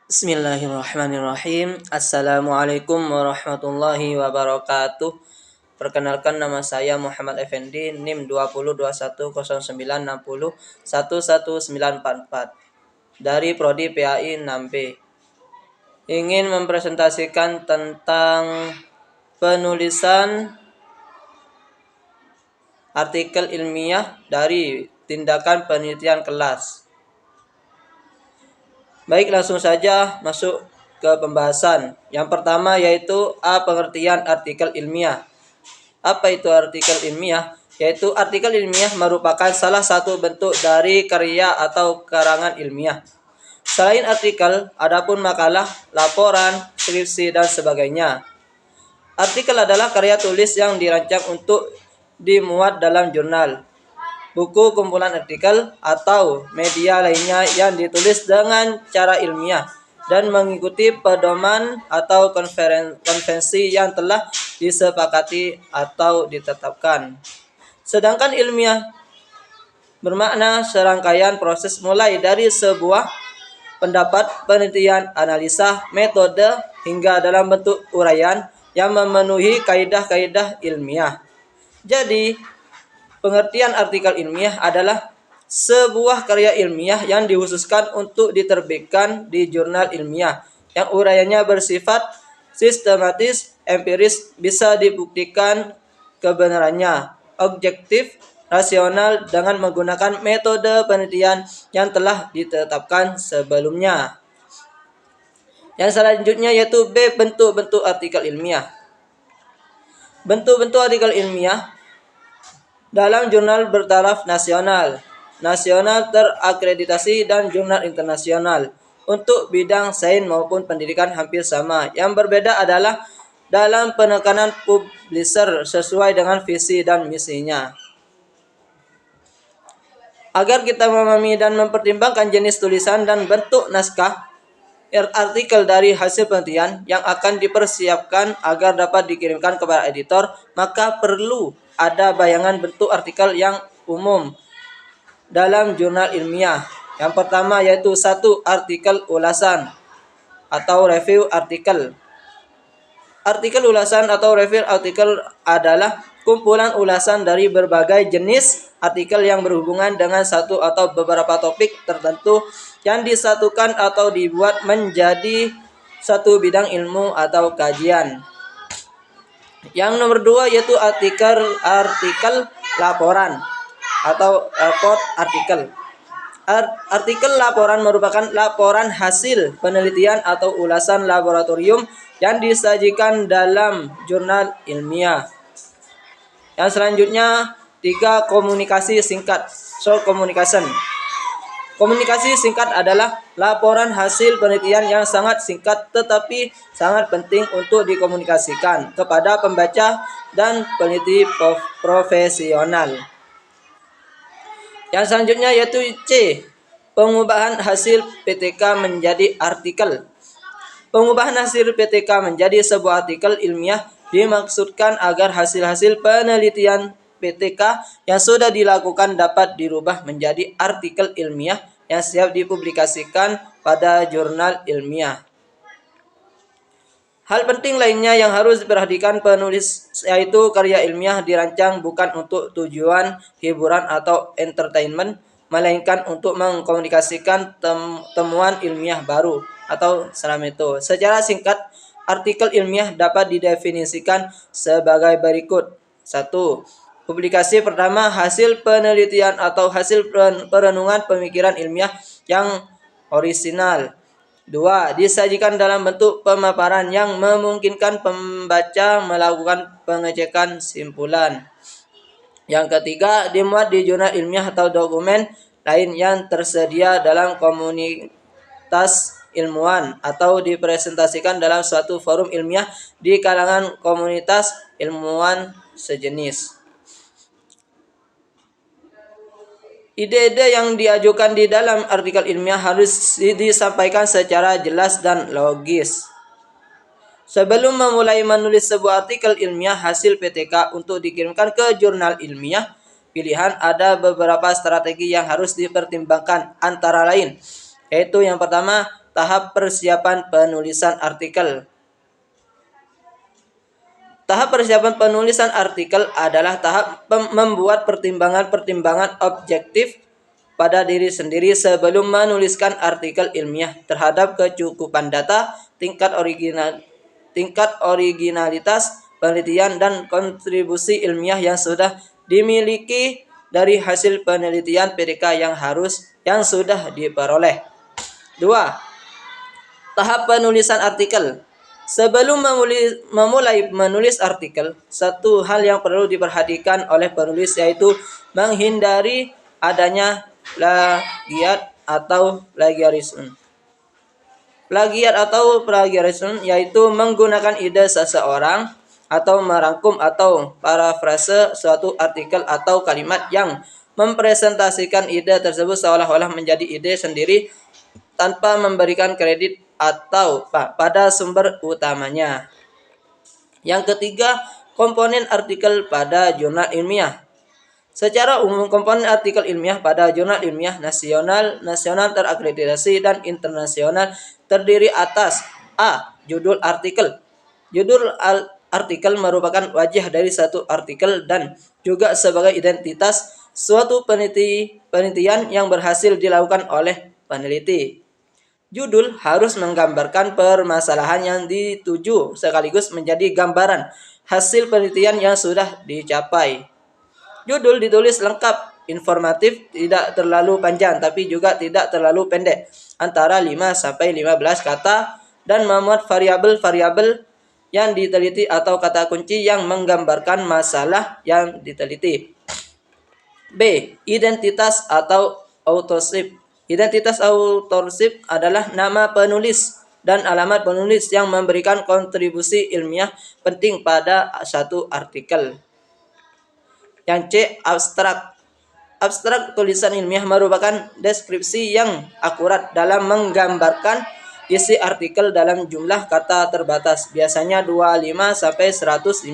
Bismillahirrahmanirrahim. Assalamualaikum warahmatullahi wabarakatuh. Perkenalkan, nama saya Muhammad Effendi, NIM 20210960111944 dari Prodi PAI 6B. Ingin mempresentasikan tentang penulisan artikel ilmiah dari tindakan penelitian kelas. Baik, langsung saja masuk ke pembahasan. Yang pertama yaitu pengertian artikel ilmiah. Apa itu artikel ilmiah? Yaitu artikel ilmiah merupakan salah satu bentuk dari karya atau karangan ilmiah. Selain artikel, adapun makalah, laporan, skripsi, dan sebagainya. Artikel adalah karya tulis yang dirancang untuk dimuat dalam jurnal, buku kumpulan artikel, atau media lainnya yang ditulis dengan cara ilmiah dan mengikuti pedoman atau konvensi yang telah disepakati atau ditetapkan. Sedangkan ilmiah bermakna serangkaian proses mulai dari sebuah pendapat, penelitian, analisa, metode, hingga dalam bentuk uraian yang memenuhi kaidah-kaidah ilmiah. Jadi, pengertian artikel ilmiah adalah sebuah karya ilmiah yang dikhususkan untuk diterbitkan di jurnal ilmiah yang uraiannya bersifat sistematis, empiris, bisa dibuktikan kebenarannya, objektif, rasional dengan menggunakan metode penelitian yang telah ditetapkan sebelumnya. Yang selanjutnya yaitu B, bentuk-bentuk artikel ilmiah. Bentuk-bentuk artikel ilmiah dalam jurnal bertaraf nasional terakreditasi, dan jurnal internasional. Untuk bidang sains maupun pendidikan hampir sama. Yang berbeda adalah dalam penekanan publisher sesuai dengan visi dan misinya. Agar kita memahami dan mempertimbangkan jenis tulisan dan bentuk naskah artikel dari hasil penelitian yang akan dipersiapkan agar dapat dikirimkan kepada editor, maka perlu ada bayangan bentuk artikel yang umum dalam jurnal ilmiah. Yang pertama yaitu 1. Artikel ulasan atau review artikel. Artikel ulasan atau review artikel adalah kumpulan ulasan dari berbagai jenis artikel yang berhubungan dengan satu atau beberapa topik tertentu yang disatukan atau dibuat menjadi satu bidang ilmu atau kajian. Yang nomor 2 yaitu artikel laporan atau report artikel. Artikel laporan merupakan laporan hasil penelitian atau ulasan laboratorium yang disajikan dalam jurnal ilmiah. Yang selanjutnya 3. Komunikasi singkat, short communication. Komunikasi singkat adalah laporan hasil penelitian yang sangat singkat tetapi sangat penting untuk dikomunikasikan kepada pembaca dan peneliti profesional. Yang selanjutnya yaitu C. Pengubahan hasil PTK menjadi artikel. Pengubahan hasil PTK menjadi sebuah artikel ilmiah dimaksudkan agar hasil-hasil penelitian PTK yang sudah dilakukan dapat dirubah menjadi artikel ilmiah yang siap dipublikasikan pada jurnal ilmiah. Hal penting lainnya yang harus diperhatikan penulis yaitu karya ilmiah dirancang bukan untuk tujuan hiburan atau entertainment, melainkan untuk mengkomunikasikan temuan ilmiah baru atau semacam itu. Secara singkat, artikel ilmiah dapat didefinisikan sebagai berikut. 1. Publikasi pertama hasil penelitian atau hasil perenungan pemikiran ilmiah yang orisinal. 2. Disajikan dalam bentuk pemaparan yang memungkinkan pembaca melakukan pengecekan simpulan. Yang ketiga, dimuat di jurnal ilmiah atau dokumen lain yang tersedia dalam komunitas ilmuwan atau dipresentasikan dalam suatu forum ilmiah di kalangan komunitas ilmuwan sejenis. Ide-ide yang diajukan di dalam artikel ilmiah harus disampaikan secara jelas dan logis. Sebelum memulai menulis sebuah artikel ilmiah hasil PTK untuk dikirimkan ke jurnal ilmiah pilihan, ada beberapa strategi yang harus dipertimbangkan, antara lain yaitu yang pertama, tahap persiapan penulisan artikel. Tahap persiapan penulisan artikel adalah tahap membuat pertimbangan-pertimbangan objektif pada diri sendiri sebelum menuliskan artikel ilmiah terhadap kecukupan data, tingkat originalitas penelitian dan kontribusi ilmiah yang sudah dimiliki dari hasil penelitian PTK yang sudah diperoleh. 2. Tahap penulisan artikel. Sebelum memulai menulis artikel, satu hal yang perlu diperhatikan oleh penulis yaitu menghindari adanya plagiat atau plagiarisme. Plagiat atau plagiarisme yaitu menggunakan ide seseorang atau merangkum atau parafrase suatu artikel atau kalimat yang mempresentasikan ide tersebut seolah-olah menjadi ide sendiri tanpa memberikan kredit atau pada sumber utamanya. Yang ketiga, komponen artikel pada jurnal ilmiah. Secara umum, komponen artikel ilmiah pada jurnal ilmiah nasional terakreditasi dan internasional terdiri atas A. Judul artikel. Judul artikel merupakan wajah dari satu artikel dan juga sebagai identitas suatu penelitian yang berhasil dilakukan oleh peneliti. Judul harus menggambarkan permasalahan yang dituju sekaligus menjadi gambaran hasil penelitian yang sudah dicapai. Judul ditulis lengkap, informatif, tidak terlalu panjang tapi juga tidak terlalu pendek, antara 5-15 kata dan memuat variabel-variabel yang diteliti atau kata kunci yang menggambarkan masalah yang diteliti. B. Identitas atau authorship. Identitas authorship adalah nama penulis dan alamat penulis yang memberikan kontribusi ilmiah penting pada satu artikel. Yang C. Abstrak. Abstrak tulisan ilmiah merupakan deskripsi yang akurat dalam menggambarkan isi artikel dalam jumlah kata terbatas, biasanya 25-150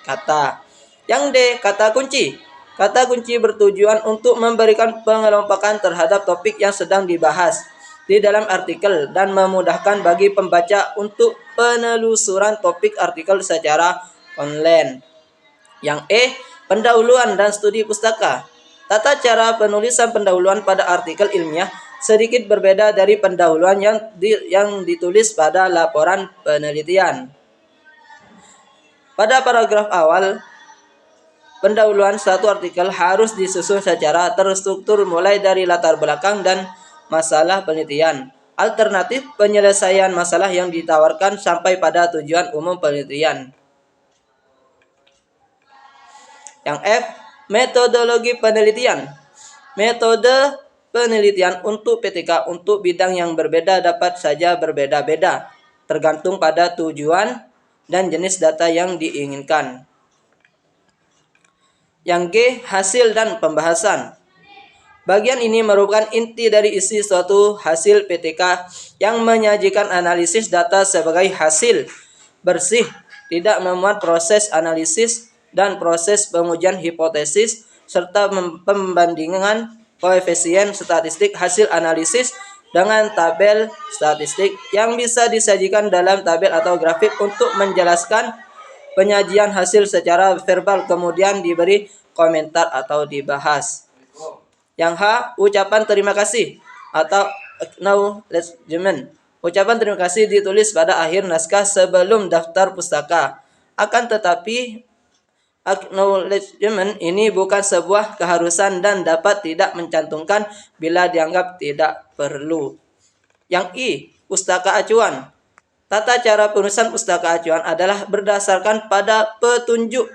kata. Yang D. Kata kunci. Kata kunci bertujuan untuk memberikan pengelompokan terhadap topik yang sedang dibahas di dalam artikel dan memudahkan bagi pembaca untuk penelusuran topik artikel secara online. Yang E. Pendahuluan dan studi pustaka. Tata cara penulisan pendahuluan pada artikel ilmiah sedikit berbeda dari pendahuluan yang ditulis pada laporan penelitian. Pada paragraf awal, pendahuluan satu artikel harus disusun secara terstruktur mulai dari latar belakang dan masalah penelitian, alternatif penyelesaian masalah yang ditawarkan sampai pada tujuan umum penelitian. Yang F. Metodologi penelitian. Metode penelitian untuk PTK untuk bidang yang berbeda dapat saja berbeda-beda, tergantung pada tujuan dan jenis data yang diinginkan. Yang G. Hasil dan pembahasan. Bagian ini merupakan inti dari isi suatu hasil PTK yang menyajikan analisis data sebagai hasil bersih, tidak memuat proses analisis dan proses pengujian hipotesis serta pembandingan koefisien statistik hasil analisis dengan tabel statistik yang bisa disajikan dalam tabel atau grafik untuk menjelaskan penyajian hasil secara verbal kemudian diberi komentar atau dibahas. Yang H. Ucapan terima kasih atau acknowledgement. Ucapan terima kasih ditulis pada akhir naskah sebelum daftar pustaka. Akan tetapi acknowledgement ini bukan sebuah keharusan dan dapat tidak mencantumkan bila dianggap tidak perlu. Yang I. Pustaka acuan. Tata cara penulisan pustaka acuan adalah berdasarkan pada petunjuk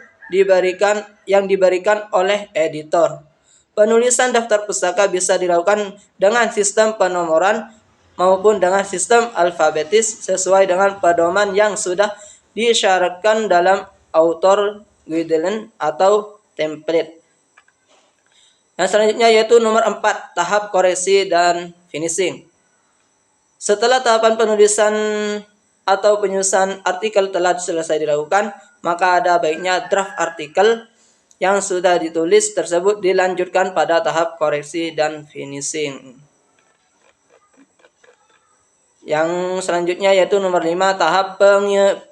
yang diberikan oleh editor. Penulisan daftar pustaka bisa dilakukan dengan sistem penomoran maupun dengan sistem alfabetis sesuai dengan pedoman yang sudah disyaratkan dalam author guideline atau template. Yang selanjutnya yaitu nomor 4, tahap koreksi dan finishing. Setelah tahapan penulisan atau penyusunan artikel telah selesai dilakukan, maka ada baiknya draft artikel yang sudah ditulis tersebut dilanjutkan pada tahap koreksi dan finishing. Yang selanjutnya yaitu nomor 5, tahap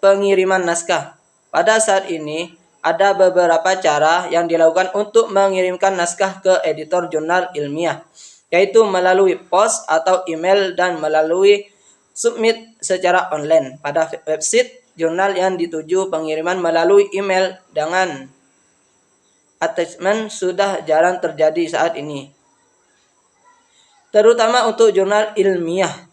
pengiriman naskah. Pada saat ini ada beberapa cara yang dilakukan untuk mengirimkan naskah ke editor jurnal ilmiah, yaitu melalui pos atau email dan melalui submit secara online pada website jurnal yang dituju. Pengiriman melalui email dengan attachment sudah jarang terjadi saat ini, terutama untuk jurnal ilmiah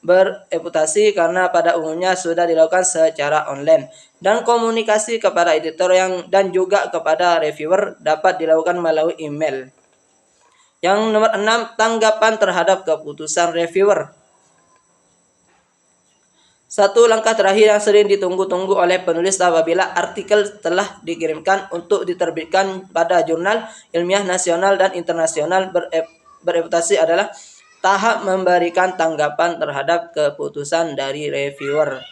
bereputasi karena pada umumnya sudah dilakukan secara online, dan komunikasi kepada editor dan juga kepada reviewer dapat dilakukan melalui email. Yang nomor 6, tanggapan terhadap keputusan reviewer. Satu langkah terakhir yang sering ditunggu-tunggu oleh penulis apabila artikel telah dikirimkan untuk diterbitkan pada jurnal ilmiah nasional dan internasional bereputasi adalah tahap memberikan tanggapan terhadap keputusan dari reviewer.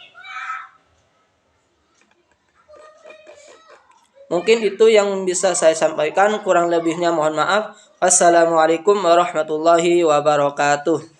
Mungkin itu yang bisa saya sampaikan, kurang lebihnya mohon maaf. Wassalamualaikum warahmatullahi wabarakatuh.